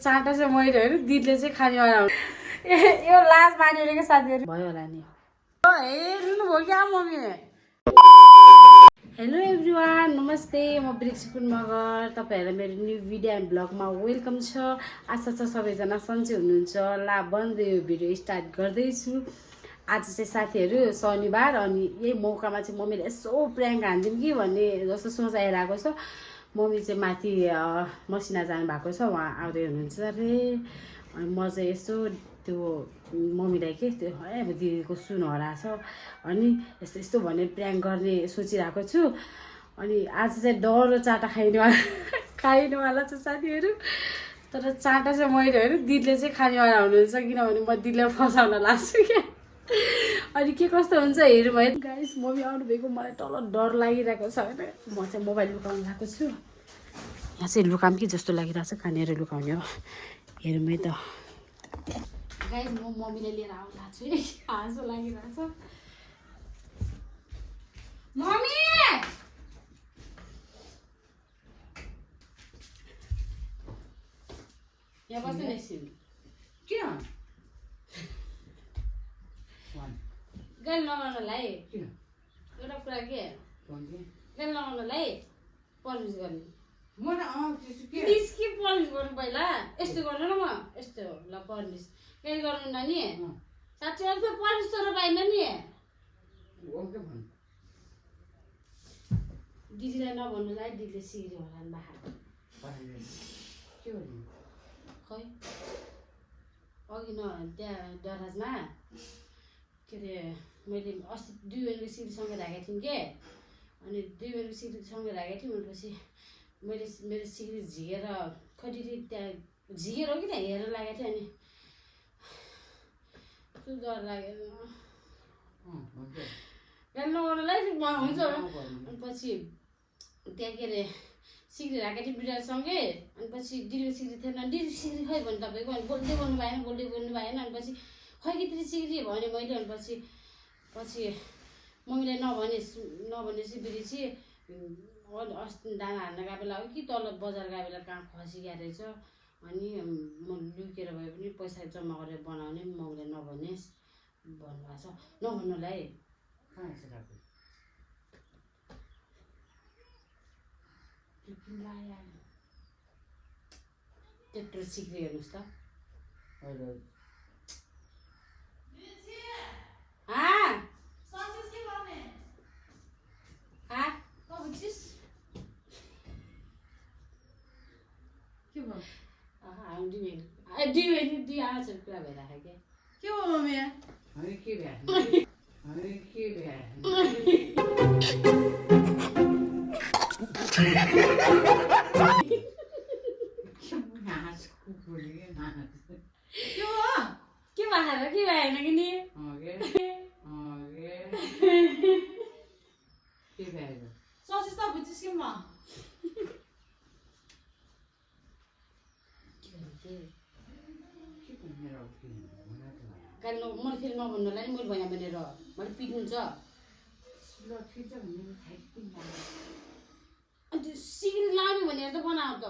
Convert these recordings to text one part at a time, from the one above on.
चाटा चाहिँ मैले होइन दिदीले चाहिँ खानेवाला यो लाज मानेर क्या साथीहरू भयो होला नि हेर्नु भयो क्या मम्मी। हेलो एभ्रिवान नमस्ते म ब्रिक्सपुर मगर तपाईँहरूलाई मेरो न्यू भिडियो एन्ड ब्लगमा वेलकम छ। आशा छ सबैजना सन्चै हुनुहुन्छ। ला बन्द यो भिडियो स्टार्ट गर्दैछु। आज चाहिँ साथीहरू शनिबार अनि यही मौकामा चाहिँ मम्मीले यसो प्र्याङ्क हान्दिउँ कि भन्ने जस्तो सोच आइरहेको छ। मम्मी चाहिँ माथि मसिना जानुभएको छ, उहाँ आउँदै हुनुहुन्छ अरे। अनि म चाहिँ यसो त्यो मम्मीलाई के त्यो है अब दिदीको सुन हराएछ अनि यस्तो यस्तो भन्ने प्र्याङ्क गर्ने सोचिरहेको छु। अनि आज चाहिँ डर चाटा खाइनेवाला छ साथीहरू। तर चाटा चाहिँ मैले होइन दिदीले चाहिँ खानेवाला हुनुहुन्छ, किनभने म दिदीलाई फसाउन लाग्छु क्या। अनि के कस्तो हुन्छ हेरौँ है गाइस। मम्मी आउनुभएको मलाई तल डर लागिरहेको छ होइन। म चाहिँ मोबाइल लुकाउन लगाएको छु। यहाँ चाहिँ लुकाम कि जस्तो लागिरहेको छ, कहाँनिर लुकाउने हो हेरौँ है त गाइस। म मम्मीले लिएर आउनु लाग्छु है, हाँसो लागिरहेछ। मम्मी यहाँ बस्नु नि एकछिन। किन गाडी लगाउनलाई एउटा कुरा के गाडी लगाउनलाई पलिस गर्ने प्लिज के पलिस गर्नु पहिला यस्तो गर्नु न। म यस्तो ल पलिस गाडी गर्नु न नि साँच्चै अन्त पलिस तर पाइन नि। दिदीलाई नभन्नुलाई दिदीले सिक्यो होला नि बाख्रा खै अघि न त्यहाँ दराजमा के अरे मैले अस्ति 2 बेलको सिक्रीसँगै राखेको थिएँ के। अनि 2 बेलको सिक्रीसँगै राखेको थिएँ। भनेपछि मैले मेरो सिक्री झिकेर खटिरी त्यहाँ झिकेर हो कि त्यहाँ हेरेर लागेको थियो। अनि त्यो डर लाग्यो गाडी लगाउनलाई हुन्छ। अनि पछि त्यहाँ के अरे सिक्री राखेको थिएँ बिरासँगै। अनि पछि दिदीको सिक्री थिएन। दिदी सिक्री खै भने तपाईँको अनि बोल्दै बोल्नु भएन। अनि पछि खै कि त्यति सिक्री भने मैले। अनि पछि मम्मीलाई नभनेपछि बिर्सी अस्ति दाना हाल्न गएको बेला हो कि तल बजार गएको बेला कहाँ खसिगएको रहेछ। अनि म लुकेर भए पनि पैसा जम्मा गरेर बनाउने मम्मीलाई नभनेस् भन्नुभएको छ। नभन्नुलाई त्यत्रो सिक्री हेर्नुहोस् त। दुई आवाजहरू कुरा भइरहेको क्या। के हो मम्मी के भएर के भएन कि नि ससेज त बुझिस् कि म गाडी मैले फेरि नभन्नुलाई नि मैले भने भनेर मैले पिट्नुहुन्छ। अनि त्यो सिक्री लाउने भनेर त बनाऊ त।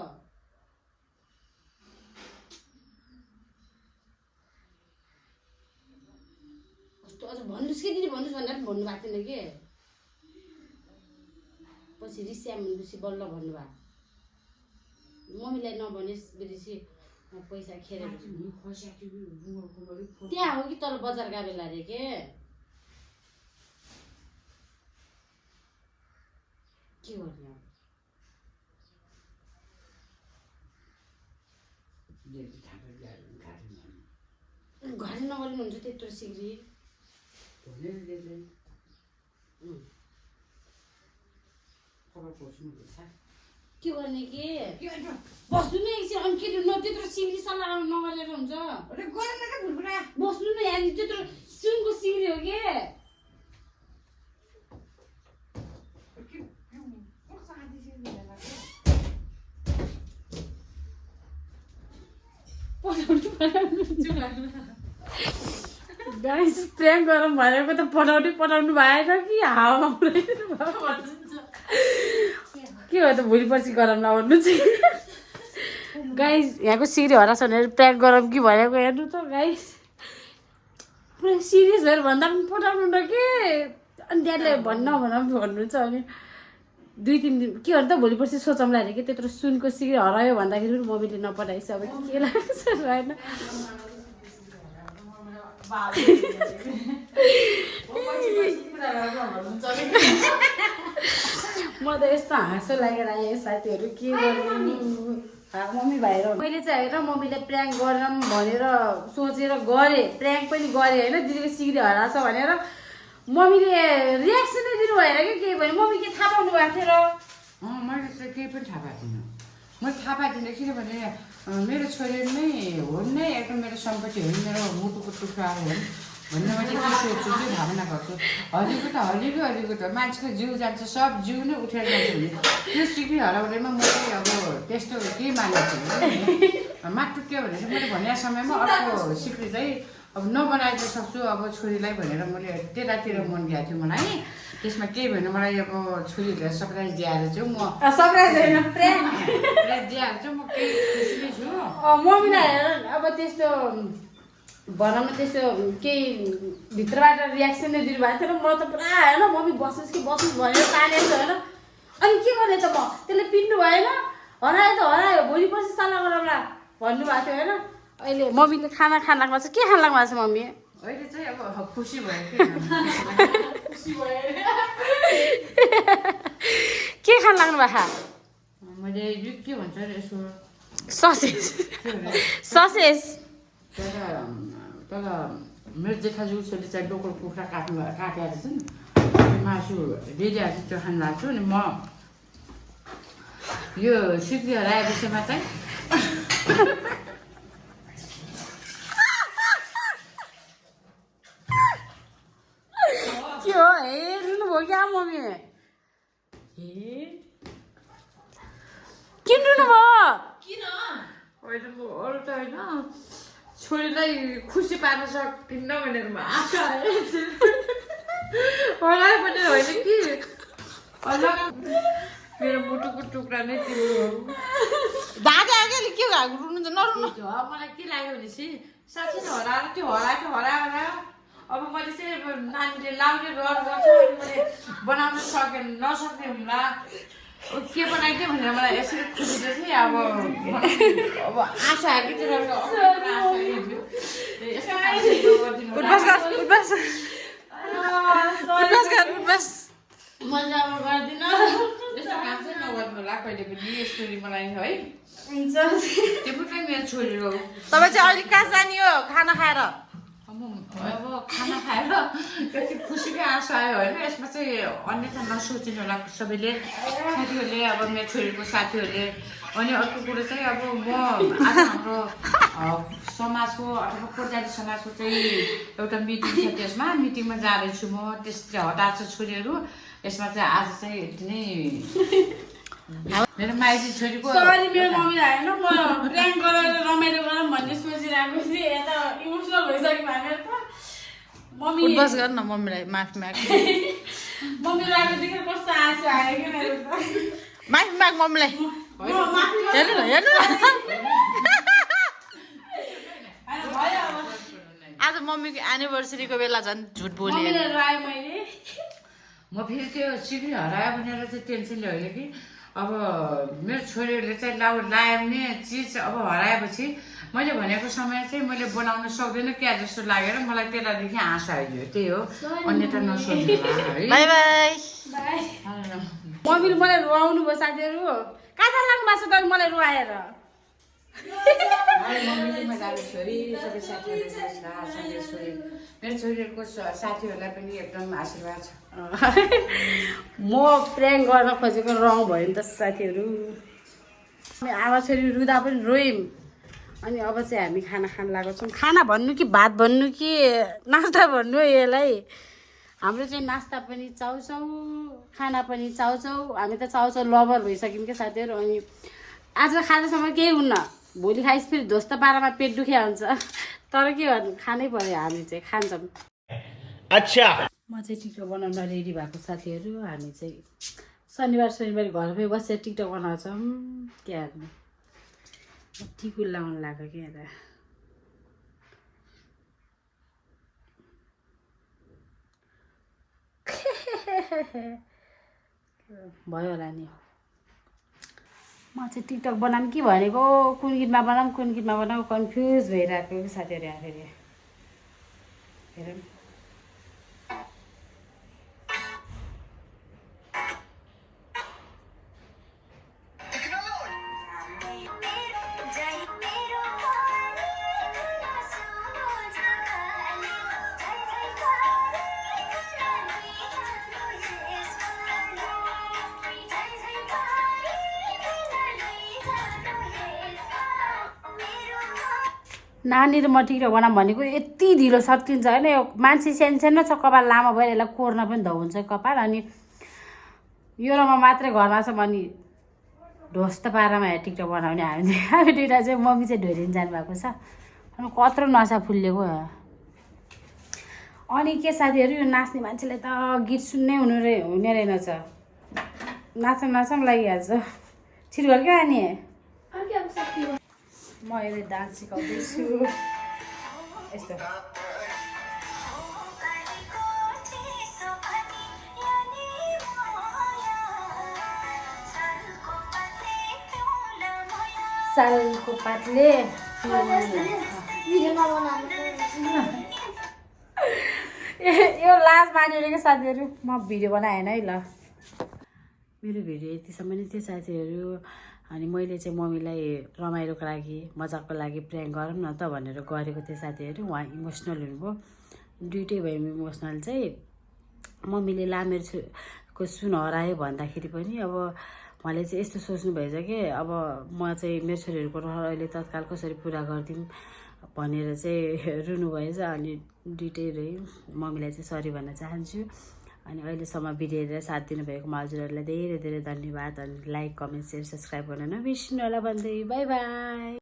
कस्तो अझ भन्नुहोस् कि दिदी भन्नुहोस् भनेर पनि भन्नुभएको थिएन के। पछि रिस्या भनेपछि बल्ल भन्नुभयो। मम्मीलाई नभनेस् बिर्सी पैसा खेर त्यहाँ हो कि तल बजार गएको बेला अरे के गर्ने घरे नगर्नु हुन्छ त्यत्रो सिक्री के गर्ने के बस्नु न एकछिन। अनि के त्यत्रो सिक्री सल्लाह नगरेर हुन्छ बस्नु न यहाँ। त्यत्रो सुनको सिक्री हो के गाइस प्र्याङ्क गरौँ भनेको त पठाउनु भएन कि हावा के हो त भोलि पर्सि गरौँ न भन्नु चाहिँ गाइस यहाँको सिरी हरास भनेर प्याक गरौँ कि भनेको हेर्नु त गाइस पुरा सिरियस भएर भन्दा पनि पठाउनु न के अनि ड्याडले भन्नुहुन्छ अनि 2-3 दिन के गर्नु त भोलि पर्सि सोचौँला अरे कि त्यत्रो सुनको सिक्री हरायो भन्दाखेरि पनि मम्मीले नपठाइस अब के लाग्छ होइन म त यस्तो हाँसो लागेर आएँ साथीहरू के गर्नु मम्मी भाइ र मैले चाहिँ होइन मम्मीले प्र्याङ्क गरौँ भनेर सोचेर गरेँ प्र्याङ्क पनि गरेँ होइन दिदीको सिक्री हराएछ भनेर मम्मीले रियाक्सनै दिनु भएन कि केही भयो मम्मी के थाहा पाउनु भएको थियो र मैले चाहिँ केही पनि थाहा पाएको थिइनँ मैले थाहा पाएको थिइनँ किनभने मेरो छोरी नै हो नै एकदम मेरो सम्पत्ति हो नि मेरो मुटुको टुक्रा हो भन्ने मैले के सोच्छु त्यो भावना गर्छु हलीको त मान्छेको जिउ जान्छ सब जिउ नै उठेर जान्छ भने त्यो सिक्री हराउँदैमा म चाहिँ अब त्यस्तो केही मानेको छु माटु के भने चाहिँ मैले भनेको समयमा अर्को सिक्री चाहिँ अब नबनाइदिन सक्छु अब छोरीलाई भनेर मैले त्यतातिर मन गएको थियो मलाई त्यसमा केही भएन मलाई अब छोरीहरूलाई सरप्राइज दिएर चाहिँ म सरप्राइज होइन प्र्याङ्क दिएर चाहिँ म केही खुसी नै छु मम्मीलाई हेर अब त्यस्तो भनौँ न त्यस्तो केही भित्रबाट रियाक्सन नै दिनुभएको थियो म त पुरा होइन मम्मी बस्नुहोस् कि बस्नुहोस् भनेर तानेको छु होइन अनि के गर्ने त म त्यसले पिट्नु भएन हरायो त हरायो भोलि पर्सि सल्लाह गरौँला भन्नुभएको थियो होइन अहिले मम्मीले खाना खान लाग्नु भएको छ के खान लाग्नु भएको छ मम्मी अहिले चाहिँ अब खुसी भयो के खान लाग्नु भएको मैले यो के भन्छ अरे यसो ससेस तर मेरो जेठाजु छोरी चाहिँ लोकल कुखुरा काटेर चाहिँ मासु रेडिएर चाहिँ त्यो खान लाग्छु अनि म यो सिक्री हराए विषयमा चाहिँ के हो हे रुनुभयो क्या मम्मी किन रुनुभयो किन होइन म अरू त होइन छोरीलाई खुसी पार्न सकिन्न भनेर म आशा हरायो भनेर होइन कि मेरो मुटुको टुक्रा नै तिम्रो हो धागे आगेले के भएको रुनु त नरुनु मलाई के लाग्यो भनेपछि साँच्चै नै हराएर त्यो हरायो अब मैले चाहिँ अब नानीले लाउने रहर गर्छ अनि मैले बनाउन नसक्ने हुँला के बनाइदिएँ भनेर मलाई यसरी खुसी चाहिँ अब आशा कि मैले अब गर्दिनँ यस्तो काम चाहिँ नगर्नु होला कहिले पनि स्टोरी मलाई है हुन्छ त्यो पनि मेरो छोरी हो तपाईँ चाहिँ अलिक कहाँ जाने हो खाना खाएर अब खाना खाएर त्यति खुसीकै आशा आयो होइन यसमा चाहिँ अन्यथा नसोचिनु होला सबैले साथीहरूले अब मेरो छोरीको साथीहरूले अनि अर्को कुरो चाहिँ अब म आज हाम्रो समाजको अथवा कोर्जाली समाजको चाहिँ एउटा मिटिङ छ त्यसमा मिटिङमा जाँदैछु म त्यसले हतार छ छोरीहरू यसमा चाहिँ आज चाहिँ यति नै मेरो माइती छोरीको सरी मेरो मम्मीलाई होइन म प्र्याङ्क गरेर रमाइलो गरौँ भन्ने सोचिरहेको थिएँ यता इमोसनल भइसक्यो भनेर त मम्मी बस गर न मम्मीलाई माफी माग मम्मीलाई आएको देखेर कस्तो आँसु आयो क्या मेरो त माफी माग मम्मीलाई हेर्नु न भयो अब आज मम्मीको एनिभर्सरीको बेला झन् झुट बोले मम्मीलाई रुवाएँ मैले म फेरि त्यो सिक्री हरायो भनेर चाहिँ टेन्सनले होइन कि अब मेरो छोरीहरूले चाहिँ लाउने चिज अब हराएपछि मैले भनेको समय चाहिँ मैले बनाउन सक्दैन क्या जस्तो लागेर मलाई त्यसलाई आँसु आइदियो त्यही हो अन्यथा नसोच्नु है बाई बाई मम्मीले मलाई रुवाउनु भयो साथीहरू कहाँ लाग्नु भएको छ त मलाई रुवाएर छोरी सबै साथीहरू मेरो छोरीहरूको साथीहरूलाई पनि एकदम आशीर्वाद छ म प्र्याङ्क गर्न खोजेको रङ भयो नि त साथीहरू आमा छोरी रुँदा पनि रोयौँ अनि अब चाहिँ हामी खाना खान लागेको छौँ खाना भन्नु कि भात भन्नु कि नास्ता भन्नु यसलाई हाम्रो चाहिँ नास्ता पनि चाउचाउ खाना पनि चाउचाउ हामी त चाउचाउ लभर भइसक्यौँ क्या साथीहरू अनि आज खाँदासम्म केही हुन्न भोलि खाइस फेरि ध्वस्त पारामा पेट दुखिया हुन्छ तर के गर्नु खानै पर्यो हामी चाहिँ खान्छौँ अच्छा म चाहिँ टिकटक बनाउन रेडी भएको साथीहरू हामी चाहिँ शनिबार घरमै बसेर टिकटक बनाउँछौँ के हाल्नु टिकुल लाउनु लाग्यो कि यता भयो होला नि म चाहिँ टिकटक बनाऊँ कि भनेको कुन गीतमा बनाऊँ कन्फ्युज भइरहेको साथीहरू यहाँ फेरि हेरौँ नानी र म टिकटक बनाऊँ भनेको यति ढिलो सकिन्छ होइन यो मान्छे सानो छ कपाल लामो भएर यसलाई कोर्न पनि धौ हुन्छ कपाल अनि यो र म मात्रै घरमा छौँ अनि ढोस्त पारामा हेर टिकटक बनाउने हामी दुइटा चाहिँ मम्मी चाहिँ ढोरिन जानुभएको छ अनि कत्रो नसा फुलिएको अनि के साथीहरू यो नाच्ने मान्छेलाई त गीत सुन्नै हुने रहेनछ नाचौँ लागिहाल्छ छिटो घर क्या अनि म यसले डान्स सिकाउँदैछु यस्तो सालको पातले यो लाज मानेर क्या साथीहरू म भिडियो बनाएन है ल मेरो भिडियो यतिसम्म नै थियो साथीहरू अनि मैले चाहिँ मम्मीलाई रमाइलोको लागि मजाकको लागि प्र्याङ्क गरौँ न त भनेर गरेको थिएँ साथीहरू उहाँ इमोसनल हुनुभयो दुइटै भयो इमोसनल चाहिँ मम्मीले लामेरको सुन हरायो भन्दाखेरि पनि अब उहाँले चाहिँ यस्तो सोच्नु भएछ कि अब म चाहिँ मेरो छोरीहरूको रहर अहिले तत्काल कसरी पुरा गरिदिउँ भनेर चाहिँ रुनुभएछ अनि दुइटै रह्यो मम्मीलाई चाहिँ सरी भन्न चाहन्छु अनि अहिलेसम्म भिडियो हेरेर साथ दिनुभएकोमा हजुरहरूलाई धेरै धेरै धन्यवाद अनि लाइक कमेन्ट सेयर सब्सक्राइब गर्न नबिर्सिनु होला भन्दै बाई बाई